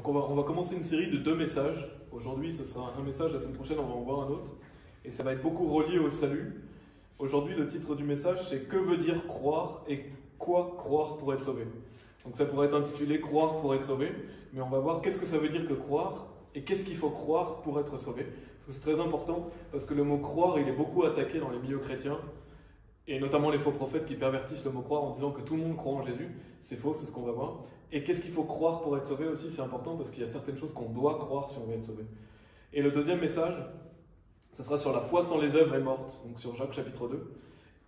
on va commencer une série de 2 messages. Aujourd'hui, ce sera un message, la semaine prochaine, on va en voir un autre. Et ça va être beaucoup relié au salut. Aujourd'hui, le titre du message, c'est « Que veut dire croire et quoi croire pour être sauvé ?» Donc ça pourrait être intitulé « Croire pour être sauvé », mais on va voir qu'est-ce que ça veut dire que croire et qu'est-ce qu'il faut croire pour être sauvé. Parce que c'est très important, parce que le mot « croire », il est beaucoup attaqué dans les milieux chrétiens, et notamment les faux prophètes qui pervertissent le mot « croire » en disant que tout le monde croit en Jésus. C'est faux, c'est ce qu'on va voir. Et qu'est-ce qu'il faut croire pour être sauvé aussi, c'est important, parce qu'il y a certaines choses qu'on doit croire si on veut être sauvé. Et le deuxième message, ça sera sur la foi sans les œuvres est morte, donc sur Jacques chapitre 2.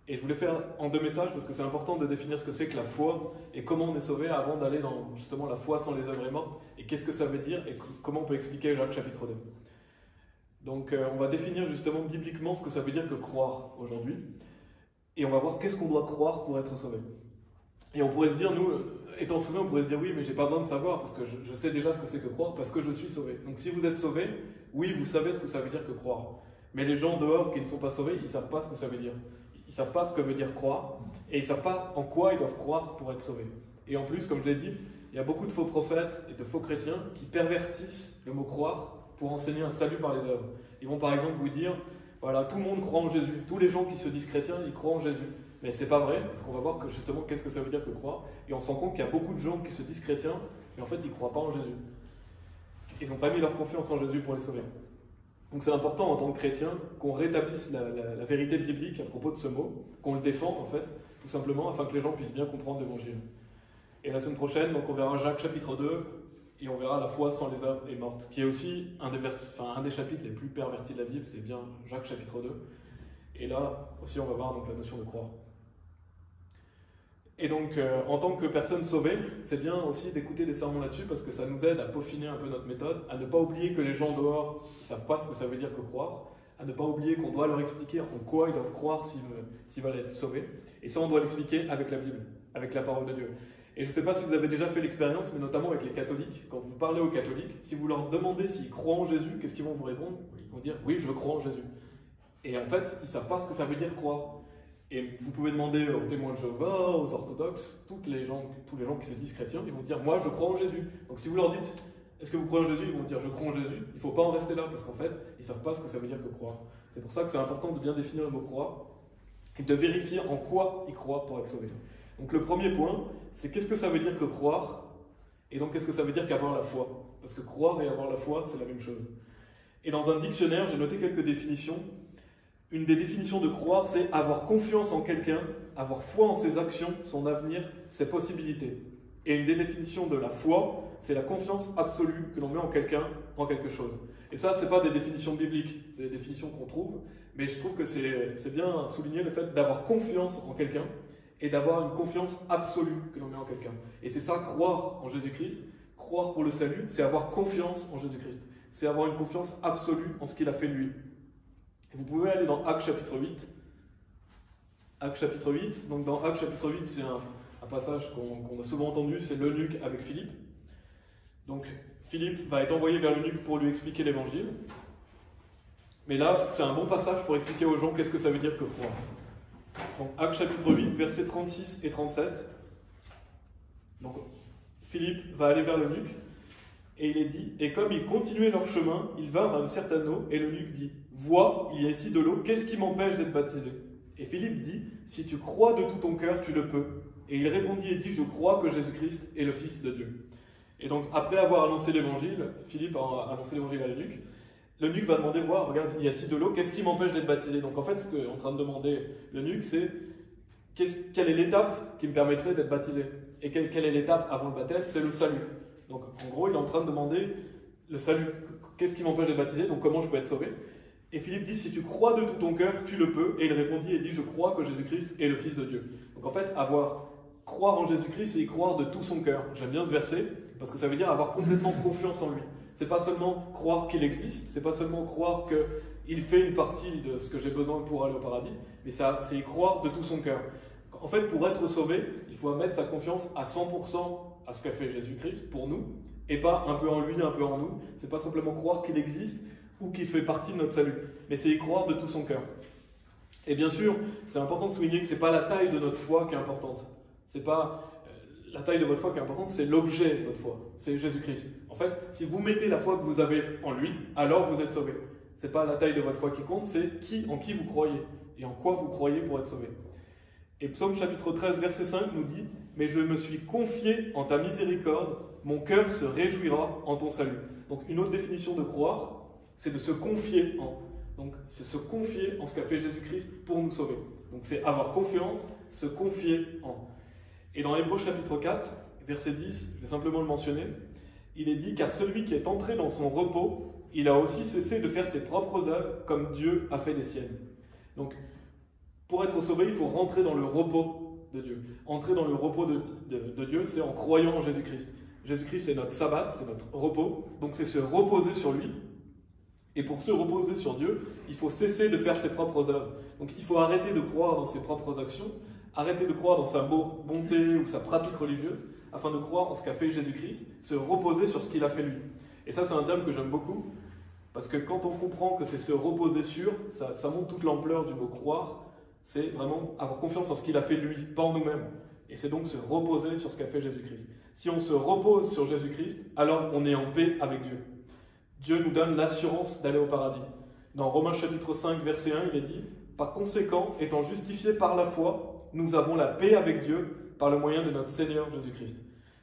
Et je voulais faire en 2 messages parce que c'est important de définir ce que c'est que la foi et comment on est sauvé avant d'aller dans justement la foi sans les œuvres est morte et qu'est-ce que ça veut dire et comment on peut expliquer Jacques chapitre 2. Donc on va définir justement bibliquement ce que ça veut dire que croire aujourd'hui et on va voir qu'est-ce qu'on doit croire pour être sauvé. Et on pourrait se dire, nous, étant sauvés, on pourrait se dire oui, mais j'ai pas besoin de savoir parce que je sais déjà ce que c'est que croire parce que je suis sauvé. Donc si vous êtes sauvé, oui, vous savez ce que ça veut dire que croire. Mais les gens dehors qui ne sont pas sauvés, ils ne savent pas ce que ça veut dire. Ils ne savent pas ce que veut dire croire et ils ne savent pas en quoi ils doivent croire pour être sauvés. Et en plus, comme je l'ai dit, il y a beaucoup de faux prophètes et de faux chrétiens qui pervertissent le mot croire pour enseigner un salut par les œuvres. Ils vont par exemple vous dire, voilà, tout le monde croit en Jésus. Tous les gens qui se disent chrétiens, ils croient en Jésus. Mais c'est pas vrai, parce qu'on va voir que justement, qu'est-ce que ça veut dire que croire. Et on se rend compte qu'il y a beaucoup de gens qui se disent chrétiens, mais en fait, ils ne croient pas en Jésus. Ils n'ont pas mis leur confiance en Jésus pour les sauver. Donc c'est important en tant que chrétien qu'on rétablisse la vérité biblique à propos de ce mot, qu'on le défende en fait, tout simplement, afin que les gens puissent bien comprendre l'évangile. Et la semaine prochaine, donc on verra Jacques chapitre 2, et on verra la foi sans les œuvres est morte, qui est aussi un des chapitres les plus pervertis de la Bible, c'est bien Jacques chapitre 2. Et là aussi on va voir donc la notion de croire. Et donc, en tant que personne sauvée, c'est bien aussi d'écouter des sermons là-dessus parce que ça nous aide à peaufiner un peu notre méthode, à ne pas oublier que les gens dehors ne savent pas ce que ça veut dire que croire, à ne pas oublier qu'on doit leur expliquer en quoi ils doivent croire s'ils veulent être sauvés. Et ça, on doit l'expliquer avec la Bible, avec la parole de Dieu. Et je ne sais pas si vous avez déjà fait l'expérience, mais notamment avec les catholiques. Quand vous parlez aux catholiques, si vous leur demandez s'ils croient en Jésus, qu'est-ce qu'ils vont vous répondre? Ils vont dire « Oui, je crois en Jésus ». Et en fait, ils ne savent pas ce que ça veut dire croire. Et vous pouvez demander aux témoins de Jéhovah, aux orthodoxes, tous les gens qui se disent chrétiens, ils vont dire « Moi, je crois en Jésus ». Donc si vous leur dites « Est-ce que vous croyez en Jésus ?» Ils vont dire « Je crois en Jésus ». Il ne faut pas en rester là, parce qu'en fait, ils ne savent pas ce que ça veut dire que croire. C'est pour ça que c'est important de bien définir le mot « croire » et de vérifier en quoi ils croient pour être sauvés. Donc le premier point, c'est qu'est-ce que ça veut dire que croire, et donc qu'est-ce que ça veut dire qu'avoir la foi. Parce que croire et avoir la foi, c'est la même chose. Et dans un dictionnaire, j'ai noté quelques définitions. Une des définitions de croire, c'est avoir confiance en quelqu'un, avoir foi en ses actions, son avenir, ses possibilités. Et une des définitions de la foi, c'est la confiance absolue que l'on met en quelqu'un, en quelque chose. Et ça, ce n'est pas des définitions bibliques, c'est des définitions qu'on trouve, mais je trouve que c'est bien souligner le fait d'avoir confiance en quelqu'un et d'avoir une confiance absolue que l'on met en quelqu'un. Et c'est ça, croire en Jésus-Christ, croire pour le salut, c'est avoir confiance en Jésus-Christ. C'est avoir une confiance absolue en ce qu'il a fait lui. Vous pouvez aller dans Actes chapitre 8. Actes chapitre 8. Donc dans Actes chapitre 8, c'est un passage qu'on a souvent entendu, c'est l'eunuque avec Philippe. Donc Philippe va être envoyé vers l'eunuque pour lui expliquer l'évangile. Mais là, c'est un bon passage pour expliquer aux gens qu'est-ce que ça veut dire que croire. Donc Actes chapitre 8, versets 36 et 37. Donc Philippe va aller vers l'eunuque. Et il est dit, et comme ils continuaient leur chemin, ils vinrent à une certaine eau, et l'eunuque dit, vois, il y a ici de l'eau, qu'est-ce qui m'empêche d'être baptisé? Et Philippe dit, si tu crois de tout ton cœur, tu le peux. Et il répondit et dit, je crois que Jésus-Christ est le Fils de Dieu. Et donc, après avoir annoncé l'évangile, Philippe a annoncé l'évangile à l'eunuque va demander, voir, regarde, il y a ici de l'eau, qu'est-ce qui m'empêche d'être baptisé? Donc en fait, ce qu'est en train de demander l'eunuque, c'est, quelle est l'étape qui me permettrait d'être baptisé? Et quelle est l'étape avant le baptême? C'est le salut. Donc en gros, il est en train de demander le salut. Qu'est-ce qui m'empêche d'être baptisé? Donc comment je peux être sauvé? Et Philippe dit, si tu crois de tout ton cœur, tu le peux. Et il répondit et dit, je crois que Jésus-Christ est le Fils de Dieu. Donc en fait, croire en Jésus-Christ, c'est y croire de tout son cœur. J'aime bien ce verset, parce que ça veut dire avoir complètement confiance en lui. C'est pas seulement croire qu'il existe, c'est pas seulement croire qu'il fait une partie de ce que j'ai besoin pour aller au paradis, mais c'est y croire de tout son cœur. En fait, pour être sauvé, il faut mettre sa confiance à 100% à ce qu'a fait Jésus-Christ pour nous, et pas un peu en lui, un peu en nous. C'est pas simplement croire qu'il existe ou qu'il fait partie de notre salut, mais c'est y croire de tout son cœur. Et bien sûr, c'est important de souligner que c'est pas la taille de notre foi qui est importante. C'est pas la taille de votre foi qui est importante, c'est l'objet de votre foi, c'est Jésus-Christ. En fait, si vous mettez la foi que vous avez en lui, alors vous êtes sauvé. Ce n'est pas la taille de votre foi qui compte, c'est en qui vous croyez et en quoi vous croyez pour être sauvé. Et Psaume chapitre 13, verset 5 nous dit « Mais je me suis confié en ta miséricorde, mon cœur se réjouira en ton salut. » Donc une autre définition de croire, c'est de se confier en. Donc c'est se confier en ce qu'a fait Jésus-Christ pour nous sauver. Donc c'est avoir confiance, se confier en. Et dans Hébreux chapitre 4, verset 10, je vais simplement le mentionner, il est dit « Car celui qui est entré dans son repos, il a aussi cessé de faire ses propres œuvres comme Dieu a fait les siennes. » Donc pour être sauvé, il faut rentrer dans le repos de Dieu. Entrer dans le repos de Dieu, c'est en croyant en Jésus-Christ. Jésus-Christ, c'est notre sabbat, c'est notre repos. Donc c'est se reposer sur lui. Et pour se reposer sur Dieu, il faut cesser de faire ses propres œuvres. Donc il faut arrêter de croire dans ses propres actions, arrêter de croire dans sa bonté ou sa pratique religieuse, afin de croire en ce qu'a fait Jésus-Christ, se reposer sur ce qu'il a fait lui. Et ça, c'est un terme que j'aime beaucoup, parce que quand on comprend que c'est se reposer sur, ça montre toute l'ampleur du mot croire. C'est vraiment avoir confiance en ce qu'il a fait lui, pas en nous-mêmes. Et c'est donc se reposer sur ce qu'a fait Jésus-Christ. Si on se repose sur Jésus-Christ, alors on est en paix avec Dieu. Dieu nous donne l'assurance d'aller au paradis. Dans Romains chapitre 5, verset 1, il est dit « Par conséquent, étant justifiés par la foi, nous avons la paix avec Dieu par le moyen de notre Seigneur Jésus-Christ. »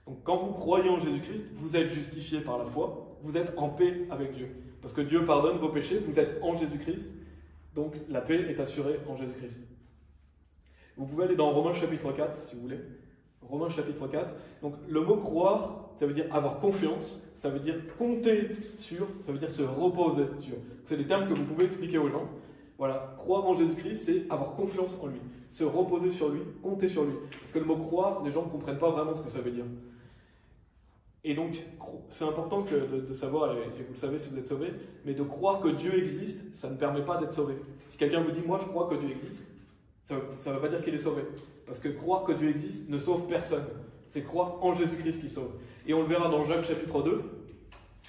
Donc quand vous croyez en Jésus-Christ, vous êtes justifiés par la foi, vous êtes en paix avec Dieu. Parce que Dieu pardonne vos péchés, vous êtes en Jésus-Christ. Donc la paix est assurée en Jésus-Christ. Vous pouvez aller dans Romains chapitre 4, si vous voulez. Romains chapitre 4. Donc le mot croire, ça veut dire avoir confiance, ça veut dire compter sur, ça veut dire se reposer sur. C'est des termes que vous pouvez expliquer aux gens. Voilà, croire en Jésus-Christ, c'est avoir confiance en lui, se reposer sur lui, compter sur lui. Parce que le mot croire, les gens ne comprennent pas vraiment ce que ça veut dire. Et donc, c'est important de savoir, et vous le savez si vous êtes sauvé, mais de croire que Dieu existe, ça ne permet pas d'être sauvé. Si quelqu'un vous dit « moi je crois que Dieu existe », ça ne veut pas dire qu'il est sauvé. Parce que croire que Dieu existe ne sauve personne. C'est croire en Jésus-Christ qui sauve. Et on le verra dans Jacques chapitre 2,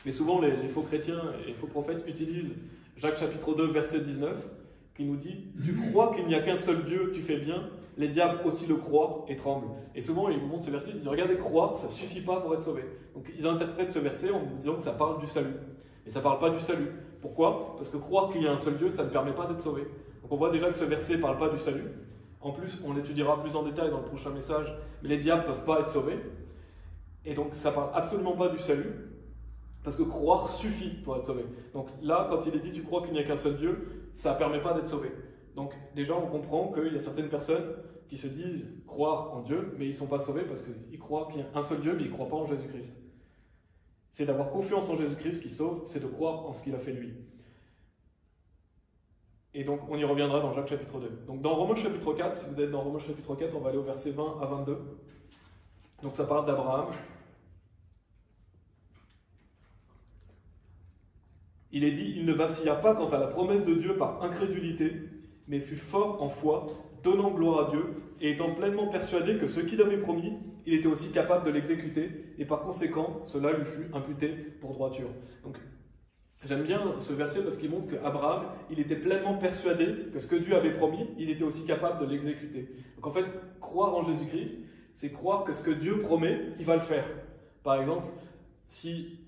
mais souvent les faux chrétiens et les faux prophètes utilisent Jacques chapitre 2, verset 19, qui nous dit « Tu crois qu'il n'y a qu'un seul Dieu, tu fais bien, les diables aussi le croient et tremblent. » Et souvent, ils vous montrent ce verset, ils disent « Regardez, croire, ça ne suffit pas pour être sauvé. » Donc ils interprètent ce verset en disant que ça parle du salut. Et ça ne parle pas du salut. Pourquoi? Parce que croire qu'il y a un seul Dieu, ça ne permet pas d'être sauvé. Donc on voit déjà que ce verset ne parle pas du salut. En plus, on l'étudiera plus en détail dans le prochain message, mais les diables ne peuvent pas être sauvés. Et donc ça ne parle absolument pas du salut, parce que croire suffit pour être sauvé. Donc là, quand il est dit « tu crois qu'il n'y a qu'un seul Dieu », ça ne permet pas d'être sauvé. Donc déjà, on comprend qu'il y a certaines personnes qui se disent croire en Dieu, mais ils ne sont pas sauvés parce qu'ils croient qu'il y a un seul Dieu, mais ils ne croient pas en Jésus-Christ. C'est d'avoir confiance en Jésus-Christ qui sauve, c'est de croire en ce qu'il a fait lui. Et donc, on y reviendra dans Jacques chapitre 2. Donc, dans Romains chapitre 4, si vous êtes dans Romains chapitre 4, on va aller au verset 20 à 22. Donc, ça parle d'Abraham. Il est dit « Il ne vacilla pas quant à la promesse de Dieu par incrédulité, mais fut fort en foi, donnant gloire à Dieu, et étant pleinement persuadé que ce qu'il avait promis, il était aussi capable de l'exécuter, et par conséquent, cela lui fut imputé pour droiture. » Donc, j'aime bien ce verset parce qu'il montre qu'Abraham, il était pleinement persuadé que ce que Dieu avait promis, il était aussi capable de l'exécuter. Donc en fait, croire en Jésus-Christ, c'est croire que ce que Dieu promet, il va le faire. Par exemple, si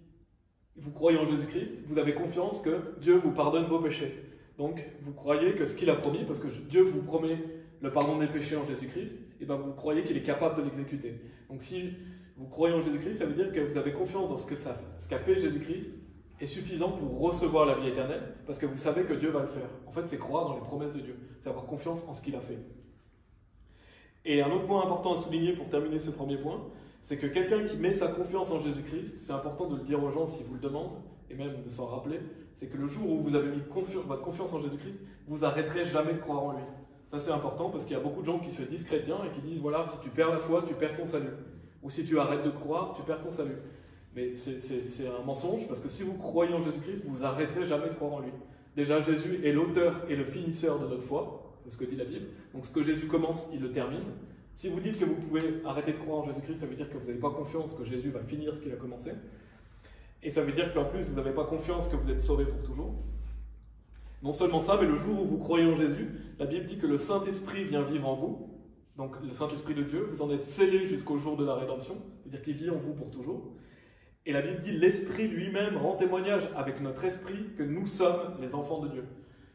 vous croyez en Jésus-Christ, vous avez confiance que Dieu vous pardonne vos péchés. Donc vous croyez que ce qu'il a promis, parce que Dieu vous promet le pardon des péchés en Jésus-Christ, et bien vous croyez qu'il est capable de l'exécuter. Donc si vous croyez en Jésus-Christ, ça veut dire que vous avez confiance dans ce qu'a fait Jésus-Christ, est suffisant pour recevoir la vie éternelle, parce que vous savez que Dieu va le faire. En fait, c'est croire dans les promesses de Dieu, c'est avoir confiance en ce qu'il a fait. Et un autre point important à souligner pour terminer ce premier point, c'est que quelqu'un qui met sa confiance en Jésus-Christ, c'est important de le dire aux gens s'ils vous le demandent, et même de s'en rappeler, c'est que le jour où vous avez mis votre confiance en Jésus-Christ, vous arrêterez jamais de croire en lui. Ça c'est important parce qu'il y a beaucoup de gens qui se disent chrétiens et qui disent voilà, si tu perds la foi, tu perds ton salut. Ou si tu arrêtes de croire, tu perds ton salut. Mais c'est un mensonge, parce que si vous croyez en Jésus-Christ, vous n'arrêterez jamais de croire en lui. Déjà, Jésus est l'auteur et le finisseur de notre foi, c'est ce que dit la Bible. Donc ce que Jésus commence, il le termine. Si vous dites que vous pouvez arrêter de croire en Jésus-Christ, ça veut dire que vous n'avez pas confiance que Jésus va finir ce qu'il a commencé. Et ça veut dire qu'en plus, vous n'avez pas confiance que vous êtes sauvés pour toujours. Non seulement ça, mais le jour où vous croyez en Jésus, la Bible dit que le Saint-Esprit vient vivre en vous. Donc le Saint-Esprit de Dieu, vous en êtes scellés jusqu'au jour de la rédemption, c'est-à-dire qu'il vit en vous pour toujours. Et la Bible dit, l'Esprit lui-même rend témoignage avec notre esprit que nous sommes les enfants de Dieu.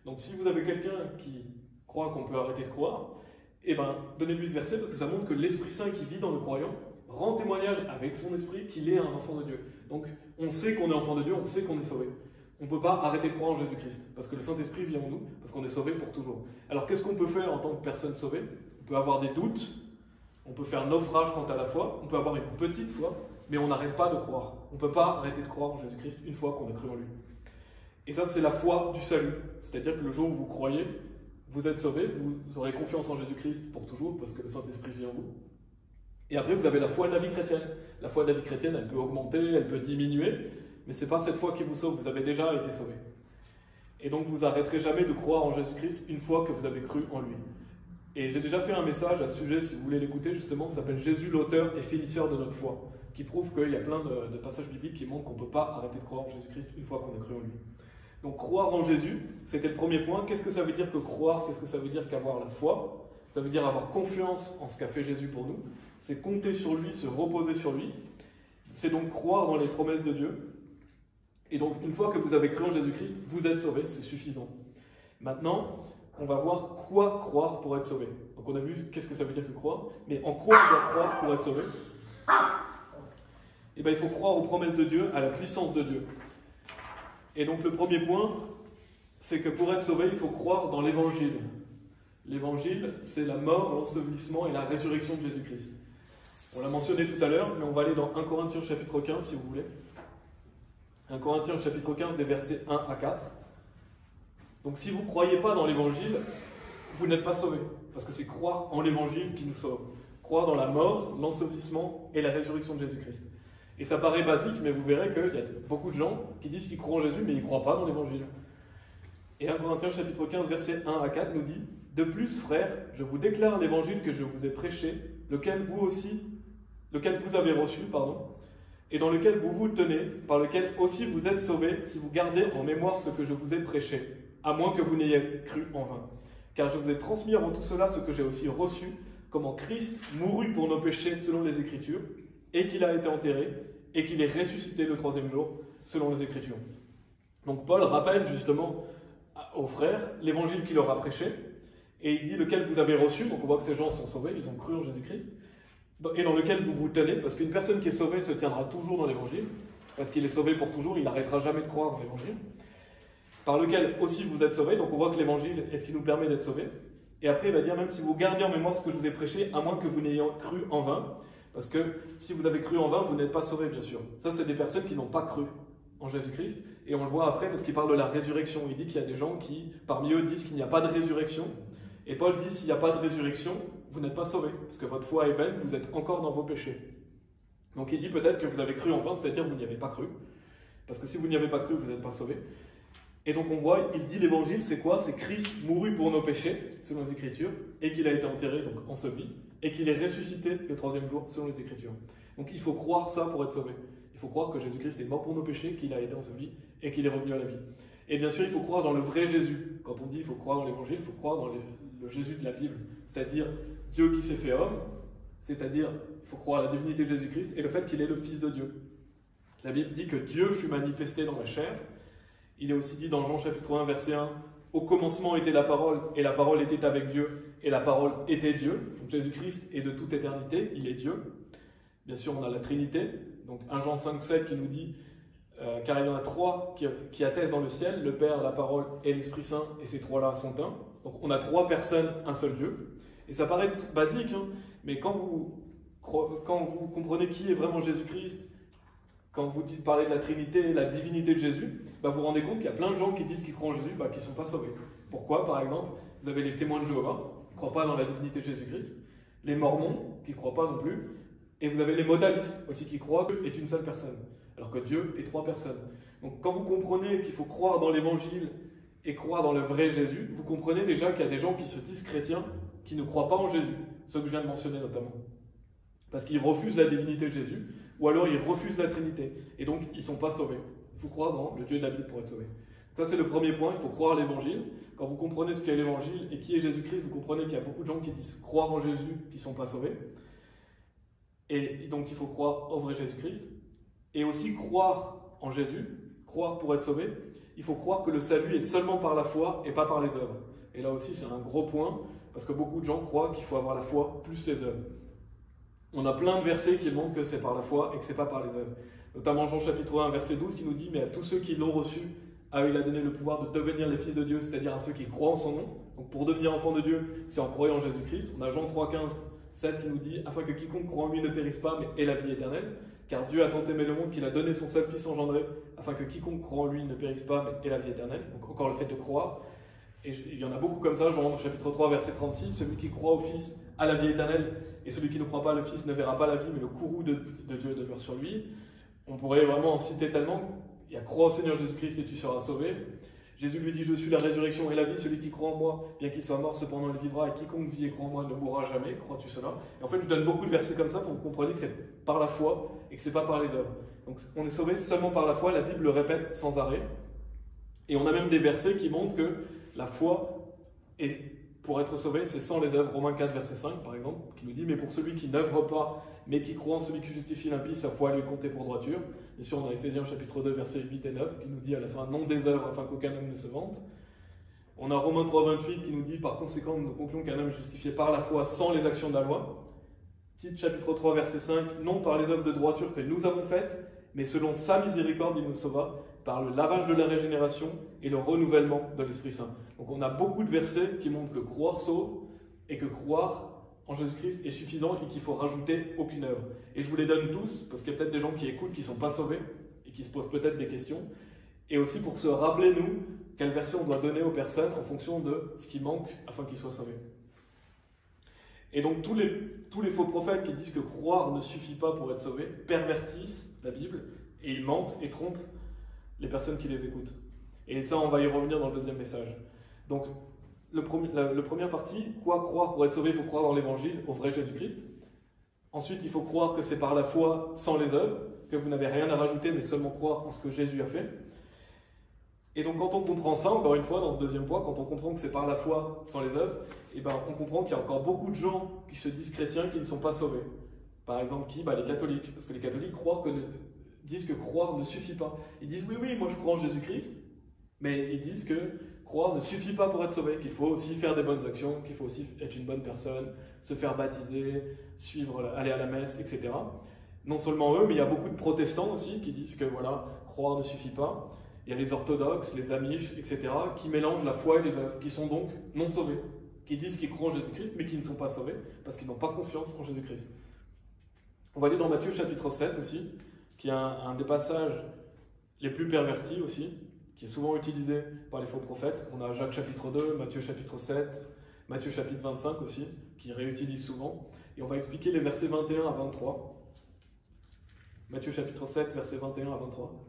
Donc si vous avez quelqu'un qui croit qu'on peut arrêter de croire, eh ben, donnez-lui ce verset parce que ça montre que l'Esprit Saint qui vit dans le croyant rend témoignage avec son esprit qu'il est un enfant de Dieu. Donc on sait qu'on est enfant de Dieu, on sait qu'on est sauvé. On ne peut pas arrêter de croire en Jésus-Christ parce que le Saint-Esprit vit en nous, parce qu'on est sauvé pour toujours. Alors qu'est-ce qu'on peut faire en tant que personne sauvée? On peut avoir des doutes, on peut faire naufrage quant à la foi, on peut avoir une petite foi, mais on n'arrête pas de croire. On ne peut pas arrêter de croire en Jésus-Christ une fois qu'on a cru en lui. Et ça, c'est la foi du salut. C'est-à-dire que le jour où vous croyez, vous êtes sauvé, vous aurez confiance en Jésus-Christ pour toujours, parce que le Saint-Esprit vit en vous. Et après, vous avez la foi de la vie chrétienne. La foi de la vie chrétienne, elle peut augmenter, elle peut diminuer, mais ce n'est pas cette foi qui vous sauve, vous avez déjà été sauvé. Et donc, vous n'arrêterez jamais de croire en Jésus-Christ une fois que vous avez cru en lui. Et j'ai déjà fait un message à ce sujet, si vous voulez l'écouter, justement, ça s'appelle « Jésus, l'auteur et finisseur de notre foi », qui prouve qu'il y a plein de passages bibliques qui montrent qu'on ne peut pas arrêter de croire en Jésus-Christ une fois qu'on a cru en lui. Donc croire en Jésus, c'était le premier point. Qu'est-ce que ça veut dire que croire? Qu'est-ce que ça veut dire qu'avoir la foi? Ça veut dire avoir confiance en ce qu'a fait Jésus pour nous. C'est compter sur lui, se reposer sur lui. C'est donc croire dans les promesses de Dieu. Et donc une fois que vous avez cru en Jésus-Christ, vous êtes sauvé, c'est suffisant. Maintenant, on va voir quoi croire pour être sauvé. Donc on a vu qu'est-ce que ça veut dire que croire, mais en quoi on doit croire pour être sauvé? Eh bien, il faut croire aux promesses de Dieu, à la puissance de Dieu. Et donc le premier point, c'est que pour être sauvé, il faut croire dans l'Évangile. L'Évangile, c'est la mort, l'ensevelissement et la résurrection de Jésus-Christ. On l'a mentionné tout à l'heure, mais on va aller dans 1 Corinthiens chapitre 15, si vous voulez. 1 Corinthiens chapitre 15, des versets 1 à 4. Donc si vous ne croyez pas dans l'Évangile, vous n'êtes pas sauvé. Parce que c'est croire en l'Évangile qui nous sauve. Croire dans la mort, l'ensevelissement et la résurrection de Jésus-Christ. Et ça paraît basique, mais vous verrez qu'il y a beaucoup de gens qui disent qu'ils croient en Jésus, mais ils ne croient pas dans l'Évangile. Et 1 Corinthiens chapitre 15, versets 1 à 4 nous dit « De plus, frères, je vous déclare l'Évangile que je vous ai prêché, lequel vous avez reçu, et dans lequel vous vous tenez, par lequel aussi vous êtes sauvés, si vous gardez en mémoire ce que je vous ai prêché, à moins que vous n'ayez cru en vain. Car je vous ai transmis avant tout cela ce que j'ai aussi reçu, comment Christ mourut pour nos péchés selon les Écritures, et qu'il a été enterré, et qu'il est ressuscité le troisième jour, selon les Écritures. » Donc Paul rappelle justement aux frères l'évangile qu'il leur a prêché, et il dit lequel vous avez reçu, donc on voit que ces gens sont sauvés, ils ont cru en Jésus-Christ, et dans lequel vous vous tenez, parce qu'une personne qui est sauvée se tiendra toujours dans l'évangile, parce qu'il est sauvé pour toujours, il n'arrêtera jamais de croire dans l'évangile, par lequel aussi vous êtes sauvés, donc on voit que l'évangile est ce qui nous permet d'être sauvés, et après il va dire même si vous gardez en mémoire ce que je vous ai prêché, à moins que vous n'ayez cru en vain, parce que si vous avez cru en vain, vous n'êtes pas sauvés, bien sûr. Ça, c'est des personnes qui n'ont pas cru en Jésus-Christ. Et on le voit après parce qu'il parle de la résurrection. Il dit qu'il y a des gens qui, parmi eux, disent qu'il n'y a pas de résurrection. Et Paul dit, s'il n'y a pas de résurrection, vous n'êtes pas sauvés. Parce que votre foi est vaine, vous êtes encore dans vos péchés. Donc il dit peut-être que vous avez cru en vain, c'est-à-dire que vous n'y avez pas cru. Parce que si vous n'y avez pas cru, vous n'êtes pas sauvés. Et donc on voit, il dit l'évangile, c'est quoi? C'est Christ mourut pour nos péchés, selon les Écritures, et qu'il a été enterré, donc enseveli, et qu'il est ressuscité le troisième jour, selon les Écritures. Donc il faut croire ça pour être sauvé. Il faut croire que Jésus-Christ est mort pour nos péchés, qu'il a été enseveli, et qu'il est revenu à la vie. Et bien sûr, il faut croire dans le vrai Jésus. Quand on dit il faut croire dans l'évangile, il faut croire dans le Jésus de la Bible, c'est-à-dire Dieu qui s'est fait homme, c'est-à-dire il faut croire à la divinité de Jésus-Christ, et le fait qu'il est le Fils de Dieu. La Bible dit que Dieu fut manifesté dans la chair. Il est aussi dit dans Jean chapitre 1, verset 1, « Au commencement était la parole, et la parole était avec Dieu, et la parole était Dieu. » Donc Jésus-Christ est de toute éternité, il est Dieu. Bien sûr, on a la Trinité. Donc 1 Jean 5, 7 qui nous dit « Car il y en a trois qui attestent dans le ciel, le Père, la parole et l'Esprit Saint, et ces trois-là sont un. » Donc on a trois personnes, un seul Dieu. Et ça paraît tout basique, hein, mais quand vous comprenez qui est vraiment Jésus-Christ, quand vous parlez de la Trinité, la divinité de Jésus, vous vous rendez compte qu'il y a plein de gens qui disent qu'ils croient en Jésus, qui ne sont pas sauvés. Pourquoi? Par exemple, vous avez les témoins de Jéhovah, qui ne croient pas dans la divinité de Jésus-Christ, les Mormons, qui ne croient pas non plus, et vous avez les modalistes aussi, qui croient que Dieu est une seule personne, alors que Dieu est trois personnes. Donc quand vous comprenez qu'il faut croire dans l'Évangile et croire dans le vrai Jésus, vous comprenez déjà qu'il y a des gens qui se disent chrétiens, qui ne croient pas en Jésus, ceux que je viens de mentionner notamment. Parce qu'ils refusent la divinité de Jésus, ou alors ils refusent la Trinité, et donc ils ne sont pas sauvés. Il faut croire dans le Dieu de la Bible pour être sauvé. Ça c'est le premier point, il faut croire l'Évangile. Quand vous comprenez ce qu'est l'Évangile et qui est Jésus-Christ, vous comprenez qu'il y a beaucoup de gens qui disent croire en Jésus, qui ne sont pas sauvés. Et donc il faut croire au vrai Jésus-Christ. Et aussi croire en Jésus, croire pour être sauvé, il faut croire que le salut est seulement par la foi et pas par les œuvres. Et là aussi, c'est un gros point, parce que beaucoup de gens croient qu'il faut avoir la foi plus les œuvres. On a plein de versets qui montrent que c'est par la foi et que c'est pas par les œuvres. Notamment Jean chapitre 1, verset 12, qui nous dit « Mais à tous ceux qui l'ont reçu, à eux il a donné le pouvoir de devenir les fils de Dieu, c'est-à-dire à ceux qui croient en son nom. » Donc pour devenir enfant de Dieu, c'est en croyant en Jésus-Christ. On a Jean 3, 15, 16 qui nous dit « Afin que quiconque croit en lui ne périsse pas, mais ait la vie éternelle. Car Dieu a tant aimé le monde qu'il a donné son seul Fils engendré, afin que quiconque croit en lui ne périsse pas, mais ait la vie éternelle. » Donc encore le fait de croire. Et il y en a beaucoup comme ça, Jean chapitre 3, verset 36, « Celui qui croit au Fils a la vie éternelle, et celui qui ne croit pas le Fils ne verra pas la vie, mais le courroux de Dieu demeure sur lui. » On pourrait vraiment en citer tellement. Il y a « Crois au Seigneur Jésus-Christ et tu seras sauvé ». Jésus lui dit « Je suis la résurrection et la vie, celui qui croit en moi, bien qu'il soit mort, cependant il vivra, et quiconque vit et croit en moi ne mourra jamais. Crois-tu cela ?» Et en fait, je donne beaucoup de versets comme ça pour que vous compreniez que c'est par la foi et que ce n'est pas par les œuvres. Donc on est sauvé seulement par la foi, la Bible le répète sans arrêt. Et on a même des versets qui montrent que la foi, pour être sauvé, c'est sans les œuvres. Romains 4, verset 5, par exemple, qui nous dit « Mais pour celui qui n'œuvre pas, mais qui croit en celui qui justifie l'impie, sa foi lui est comptée pour droiture. » Bien sûr, on a Éphésiens chapitre 2, versets 8 et 9, qui nous dit à la fin « Non des œuvres, afin qu'aucun homme ne se vante. » On a Romains 3, 28, qui nous dit « Par conséquent, nous concluons qu'un homme est justifié par la foi sans les actions de la loi. » Tite chapitre 3, verset 5 « Non par les œuvres de droiture que nous avons faites, mais selon sa miséricorde, il nous sauva, par le lavage de la régénération et le renouvellement de l'Esprit Saint. » Donc on a beaucoup de versets qui montrent que croire sauve, et que croire en Jésus-Christ est suffisant et qu'il ne faut rajouter aucune œuvre. Et je vous les donne tous, parce qu'il y a peut-être des gens qui écoutent qui ne sont pas sauvés, et qui se posent peut-être des questions. Et aussi pour se rappeler, nous, quelle version on doit donner aux personnes en fonction de ce qui manque afin qu'ils soient sauvés. Et donc tous les faux prophètes qui disent que croire ne suffit pas pour être sauvé, pervertissent la Bible, et ils mentent et trompent les personnes qui les écoutent. Et ça, on va y revenir dans le deuxième message. Donc, la première partie, quoi croire pour être sauvé? Il faut croire dans l'évangile, au vrai Jésus-Christ. Ensuite, il faut croire que c'est par la foi sans les œuvres, que vous n'avez rien à rajouter, mais seulement croire en ce que Jésus a fait. Et donc, quand on comprend ça, encore une fois, dans ce deuxième point, quand on comprend que c'est par la foi sans les œuvres, eh ben, on comprend qu'il y a encore beaucoup de gens qui se disent chrétiens qui ne sont pas sauvés. Par exemple, qui? Les catholiques. Parce que les catholiques disent que croire ne suffit pas. Ils disent, oui, moi je crois en Jésus-Christ, mais ils disent que croire ne suffit pas pour être sauvé, qu'il faut aussi faire des bonnes actions, qu'il faut aussi être une bonne personne, se faire baptiser, aller à la messe, etc. Non seulement eux, mais il y a beaucoup de protestants aussi qui disent que croire ne suffit pas. Il y a les orthodoxes, les amish, etc., qui mélangent la foi et les œuvres, qui sont donc non sauvés, qui disent qu'ils croient en Jésus-Christ, mais qui ne sont pas sauvés, parce qu'ils n'ont pas confiance en Jésus-Christ. On va aller dans Matthieu chapitre 7 aussi, qui est un des passages les plus pervertis aussi, qui est souvent utilisé par les faux prophètes. On a Jacques chapitre 2, Matthieu chapitre 7, Matthieu chapitre 25 aussi, qui réutilisent souvent. Et on va expliquer les versets 21 à 23. Matthieu chapitre 7, versets 21 à 23.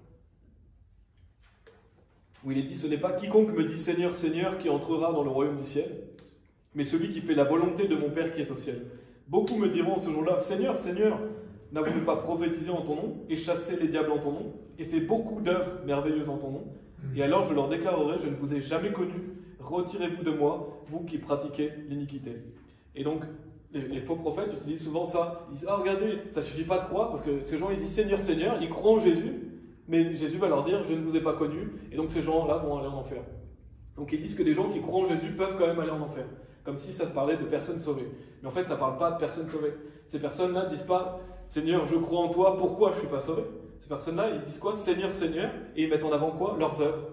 Où il est dit « Ce n'est pas quiconque me dit Seigneur, Seigneur qui entrera dans le royaume du ciel, mais celui qui fait la volonté de mon Père qui est au ciel. Beaucoup me diront ce jour-là, Seigneur, Seigneur, n'avons-nous pas prophétisé en ton nom, et chassé les diables en ton nom, et fait beaucoup d'œuvres merveilleuses en ton nom? Et alors je leur déclarerai, je ne vous ai jamais connu, retirez-vous de moi, vous qui pratiquez l'iniquité. » Et donc, les faux prophètes utilisent souvent ça. Ils disent, regardez, ça ne suffit pas de croire, parce que ces gens, ils disent Seigneur, Seigneur, ils croient en Jésus, mais Jésus va leur dire, je ne vous ai pas connu, et donc ces gens-là vont aller en enfer. Donc ils disent que des gens qui croient en Jésus peuvent quand même aller en enfer, comme si ça se parlait de personnes sauvées. Mais en fait, ça ne parle pas de personnes sauvées. Ces personnes-là ne disent pas, Seigneur, je crois en toi, pourquoi je ne suis pas sauvé? Ces personnes-là, ils disent quoi? Seigneur, Seigneur, et ils mettent en avant quoi? Leurs œuvres.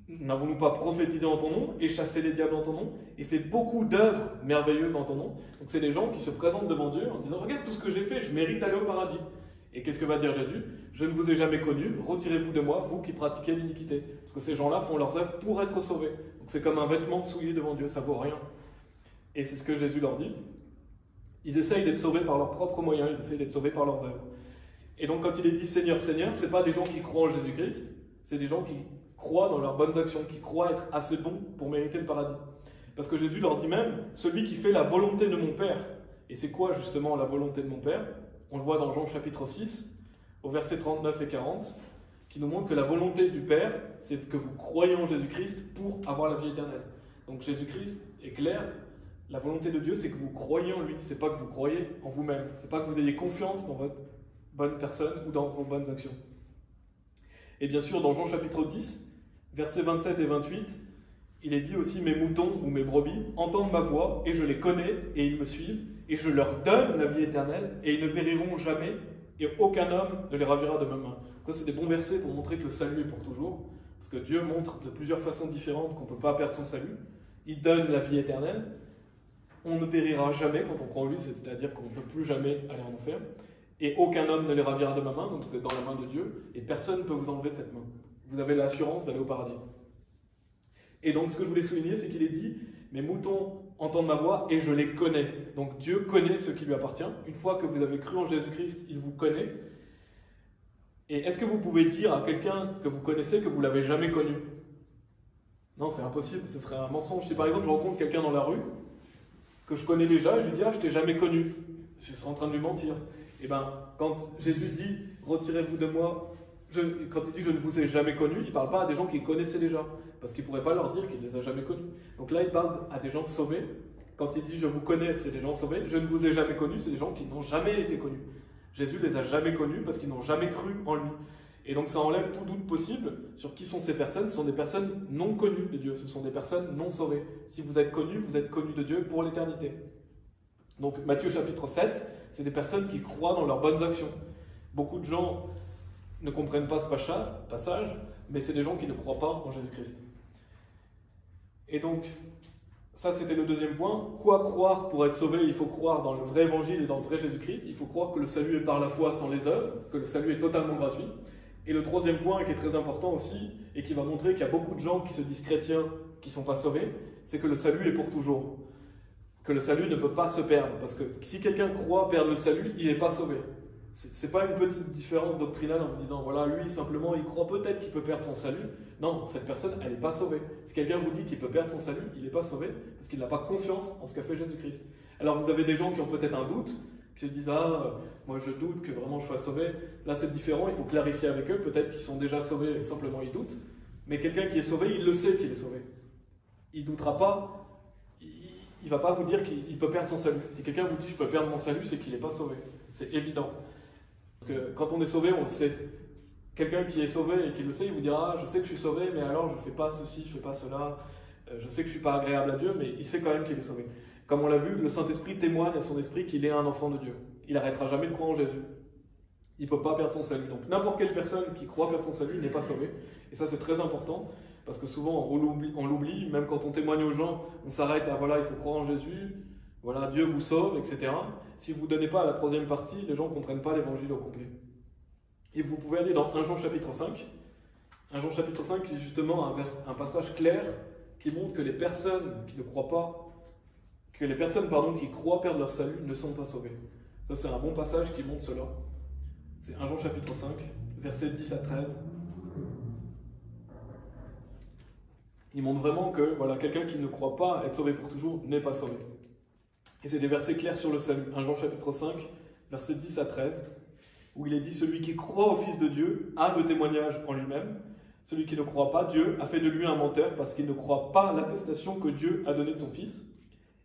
N'avons-nous pas prophétisé en ton nom, et chassé les diables en ton nom, et fait beaucoup d'œuvres merveilleuses en ton nom? Donc c'est des gens qui se présentent devant Dieu en disant, regarde tout ce que j'ai fait, je mérite d'aller au paradis. Et qu'est-ce que va dire Jésus? Je ne vous ai jamais connu, retirez-vous de moi, vous qui pratiquez l'iniquité. Parce que ces gens-là font leurs œuvres pour être sauvés. Donc c'est comme un vêtement souillé devant Dieu, ça vaut rien. Et c'est ce que Jésus leur dit. Ils essayent d'être sauvés par leurs propres moyens, ils essayent d'être sauvés par leurs œuvres. Et donc quand il est dit Seigneur, Seigneur, ce n'est pas des gens qui croient en Jésus-Christ, c'est des gens qui croient dans leurs bonnes actions, qui croient être assez bons pour mériter le paradis. Parce que Jésus leur dit même, celui qui fait la volonté de mon Père. Et c'est quoi justement la volonté de mon Père? On le voit dans Jean chapitre 6, au verset 39 et 40, qui nous montre que la volonté du Père, c'est que vous croyez en Jésus-Christ pour avoir la vie éternelle. Donc Jésus-Christ est clair, la volonté de Dieu, c'est que vous croyez en lui, c'est pas que vous croyez en vous-même, c'est pas que vous ayez confiance dans votre bonne personne ou dans vos bonnes actions. Et bien sûr, dans Jean chapitre 10, versets 27 et 28, il est dit aussi « Mes moutons ou mes brebis entendent ma voix, et je les connais, et ils me suivent, et je leur donne la vie éternelle, et ils ne périront jamais, et aucun homme ne les ravira de ma main. » Ça, c'est des bons versets pour montrer que le salut est pour toujours, parce que Dieu montre de plusieurs façons différentes qu'on ne peut pas perdre son salut. Il donne la vie éternelle. On ne périra jamais quand on croit en lui, c'est-à-dire qu'on ne peut plus jamais aller en enfer. Et aucun homme ne les ravira de ma main, donc vous êtes dans la main de Dieu, et personne ne peut vous enlever de cette main. Vous avez l'assurance d'aller au paradis. Et donc ce que je voulais souligner, c'est qu'il est dit « Mes moutons entendent ma voix et je les connais ». Donc Dieu connaît ce qui lui appartient. Une fois que vous avez cru en Jésus-Christ, il vous connaît. Et est-ce que vous pouvez dire à quelqu'un que vous connaissez que vous ne l'avez jamais connu? Non, c'est impossible, ce serait un mensonge. Si par exemple je rencontre quelqu'un dans la rue, que je connais déjà, et je lui dis « Ah, je t'ai jamais connu », je serais en train de lui mentir. Et bien, quand Jésus dit « Retirez-vous de moi », quand il dit « Je ne vous ai jamais connu », il ne parle pas à des gens qu'il connaissait déjà, parce qu'il ne pourrait pas leur dire qu'il ne les a jamais connus. Donc là, il parle à des gens sauvés. Quand il dit « Je vous connais », c'est des gens sauvés. « Je ne vous ai jamais connus », c'est des gens qui n'ont jamais été connus. Jésus les a jamais connus parce qu'ils n'ont jamais cru en lui. Et donc ça enlève tout doute possible sur qui sont ces personnes. Ce sont des personnes non connues de Dieu, ce sont des personnes non sauvées. Si vous êtes connus de Dieu pour l'éternité. Donc Matthieu chapitre 7, c'est des personnes qui croient dans leurs bonnes actions. Beaucoup de gens ne comprennent pas ce passage, mais c'est des gens qui ne croient pas en Jésus-Christ. Et donc, ça c'était le deuxième point. Quoi croire pour être sauvé? Il faut croire dans le vrai évangile et dans le vrai Jésus-Christ. Il faut croire que le salut est par la foi sans les œuvres, que le salut est totalement gratuit. Et le troisième point, qui est très important aussi, et qui va montrer qu'il y a beaucoup de gens qui se disent chrétiens, qui ne sont pas sauvés, c'est que le salut est pour toujours. Que le salut ne peut pas se perdre. Parce que si quelqu'un croit perdre le salut, il n'est pas sauvé. Ce n'est pas une petite différence doctrinale en vous disant, voilà, lui, simplement, il croit peut-être qu'il peut perdre son salut. Non, cette personne, elle n'est pas sauvée. Si quelqu'un vous dit qu'il peut perdre son salut, il n'est pas sauvé, parce qu'il n'a pas confiance en ce qu'a fait Jésus-Christ. Alors vous avez des gens qui ont peut-être un doute, qui se disent, ah, moi je doute que vraiment je sois sauvé. Là c'est différent, il faut clarifier avec eux, peut-être qu'ils sont déjà sauvés et simplement ils doutent. Mais quelqu'un qui est sauvé, il le sait qu'il est sauvé. Il ne doutera pas, il ne va pas vous dire qu'il peut perdre son salut. Si quelqu'un vous dit, je peux perdre mon salut, c'est qu'il n'est pas sauvé. C'est évident. Parce que quand on est sauvé, on le sait. Quelqu'un qui est sauvé et qui le sait, il vous dira, ah, je sais que je suis sauvé, mais alors je ne fais pas ceci, je ne fais pas cela, je sais que je ne suis pas agréable à Dieu, mais il sait quand même qu'il est sauvé. Comme on l'a vu, le Saint-Esprit témoigne à son esprit qu'il est un enfant de Dieu. Il n'arrêtera jamais de croire en Jésus. Il ne peut pas perdre son salut. Donc n'importe quelle personne qui croit perdre son salut n'est pas sauvée. Et ça c'est très important, parce que souvent on l'oublie, même quand on témoigne aux gens, on s'arrête à voilà, il faut croire en Jésus, voilà, Dieu vous sauve, etc. Si vous ne donnez pas à la troisième partie, les gens ne comprennent pas l'évangile au complet. Et vous pouvez aller dans 1 Jean chapitre 5. 1 Jean chapitre 5 est justement un passage clair qui montre que les personnes qui ne croient pas, que les personnes qui croient perdre leur salut ne sont pas sauvées. Ça c'est un bon passage qui montre cela. C'est 1 Jean chapitre 5, versets 10 à 13. Il montre vraiment que voilà, quelqu'un qui ne croit pas être sauvé pour toujours n'est pas sauvé. Et c'est des versets clairs sur le salut. 1 Jean chapitre 5, versets 10 à 13, où il est dit « Celui qui croit au Fils de Dieu a le témoignage en lui-même. Celui qui ne croit pas Dieu a fait de lui un menteur parce qu'il ne croit pas l'attestation que Dieu a donnée de son Fils.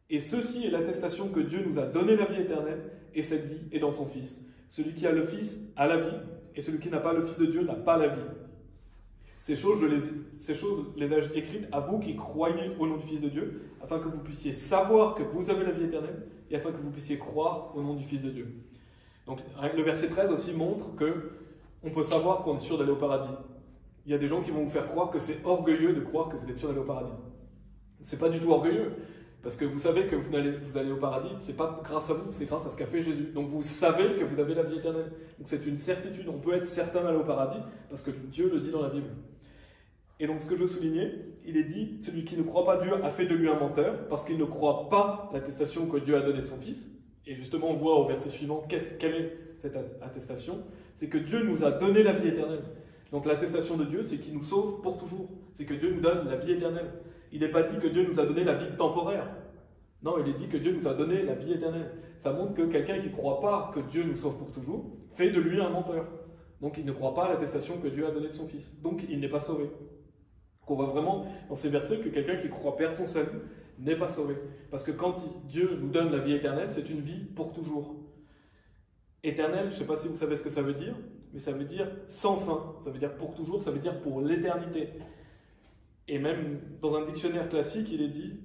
Et ceci est l'attestation que Dieu nous a donné la vie éternelle, et cette vie est dans son Fils. Celui qui a le Fils a la vie, et celui qui n'a pas le Fils de Dieu n'a pas la vie. Ces choses, les ai-je écrites à vous qui croyez au nom du Fils de Dieu, afin que vous puissiez savoir que vous avez la vie éternelle, et afin que vous puissiez croire au nom du Fils de Dieu. » Donc le verset 13 aussi montre qu'on peut savoir qu'on est sûr d'aller au paradis. Il y a des gens qui vont vous faire croire que c'est orgueilleux de croire que vous êtes sûr d'aller au paradis. C'est pas du tout orgueilleux, parce que vous savez que vous allez au paradis, c'est pas grâce à vous, c'est grâce à ce qu'a fait Jésus. Donc vous savez que vous avez la vie éternelle. Donc c'est une certitude, on peut être certain d'aller au paradis, parce que Dieu le dit dans la Bible. Et donc ce que je veux souligner, il est dit, celui qui ne croit pas Dieu a fait de lui un menteur, parce qu'il ne croit pas l'attestation que Dieu a donnée son Fils. Et justement, on voit au verset suivant quelle est cette attestation. C'est que Dieu nous a donné la vie éternelle. Donc l'attestation de Dieu, c'est qu'il nous sauve pour toujours. C'est que Dieu nous donne la vie éternelle. Il n'est pas dit que Dieu nous a donné la vie temporaire. Non, il est dit que Dieu nous a donné la vie éternelle. Ça montre que quelqu'un qui ne croit pas que Dieu nous sauve pour toujours fait de lui un menteur. Donc il ne croit pas à l'attestation que Dieu a donnée de son Fils. Donc il n'est pas sauvé. Donc on voit vraiment dans ces versets que quelqu'un qui croit perdre son salut n'est pas sauvé. Parce que quand Dieu nous donne la vie éternelle, c'est une vie pour toujours. Éternel, je ne sais pas si vous savez ce que ça veut dire, mais ça veut dire sans fin, ça veut dire pour toujours, ça veut dire pour l'éternité. Et même dans un dictionnaire classique, il est dit,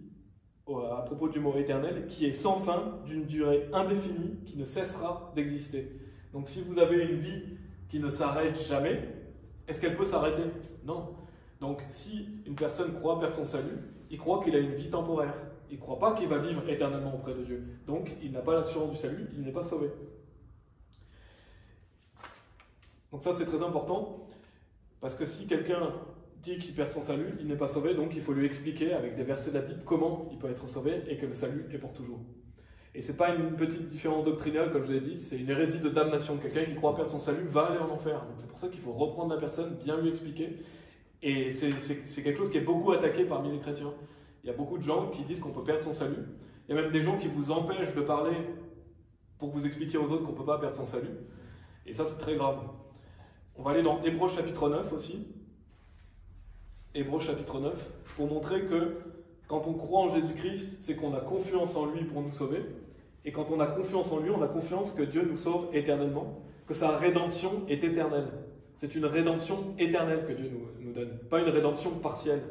à propos du mot éternel, qui est sans fin, d'une durée indéfinie, qui ne cessera d'exister. Donc si vous avez une vie qui ne s'arrête jamais, est-ce qu'elle peut s'arrêter? Non. Donc si une personne croit perdre son salut, il croit qu'il a une vie temporaire. Il ne croit pas qu'il va vivre éternellement auprès de Dieu. Donc il n'a pas l'assurance du salut, il n'est pas sauvé. Donc ça c'est très important, parce que si quelqu'un dit qu'il perd son salut, il n'est pas sauvé, donc il faut lui expliquer avec des versets de la Bible comment il peut être sauvé et que le salut est pour toujours. Et ce n'est pas une petite différence doctrinale, comme je l'ai dit, c'est une hérésie de damnation. Quelqu'un qui croit perdre son salut va aller en enfer. Donc c'est pour ça qu'il faut reprendre la personne, bien lui expliquer. Et c'est quelque chose qui est beaucoup attaqué parmi les chrétiens. Il y a beaucoup de gens qui disent qu'on peut perdre son salut. Il y a même des gens qui vous empêchent de parler pour vous expliquer aux autres qu'on ne peut pas perdre son salut. Et ça, c'est très grave. On va aller dans Hébreux chapitre 9 aussi. Hébreux chapitre 9, pour montrer que quand on croit en Jésus-Christ, c'est qu'on a confiance en lui pour nous sauver. Et quand on a confiance en lui, on a confiance que Dieu nous sauve éternellement, que sa rédemption est éternelle. C'est une rédemption éternelle que Dieu nous donne, pas une rédemption partielle.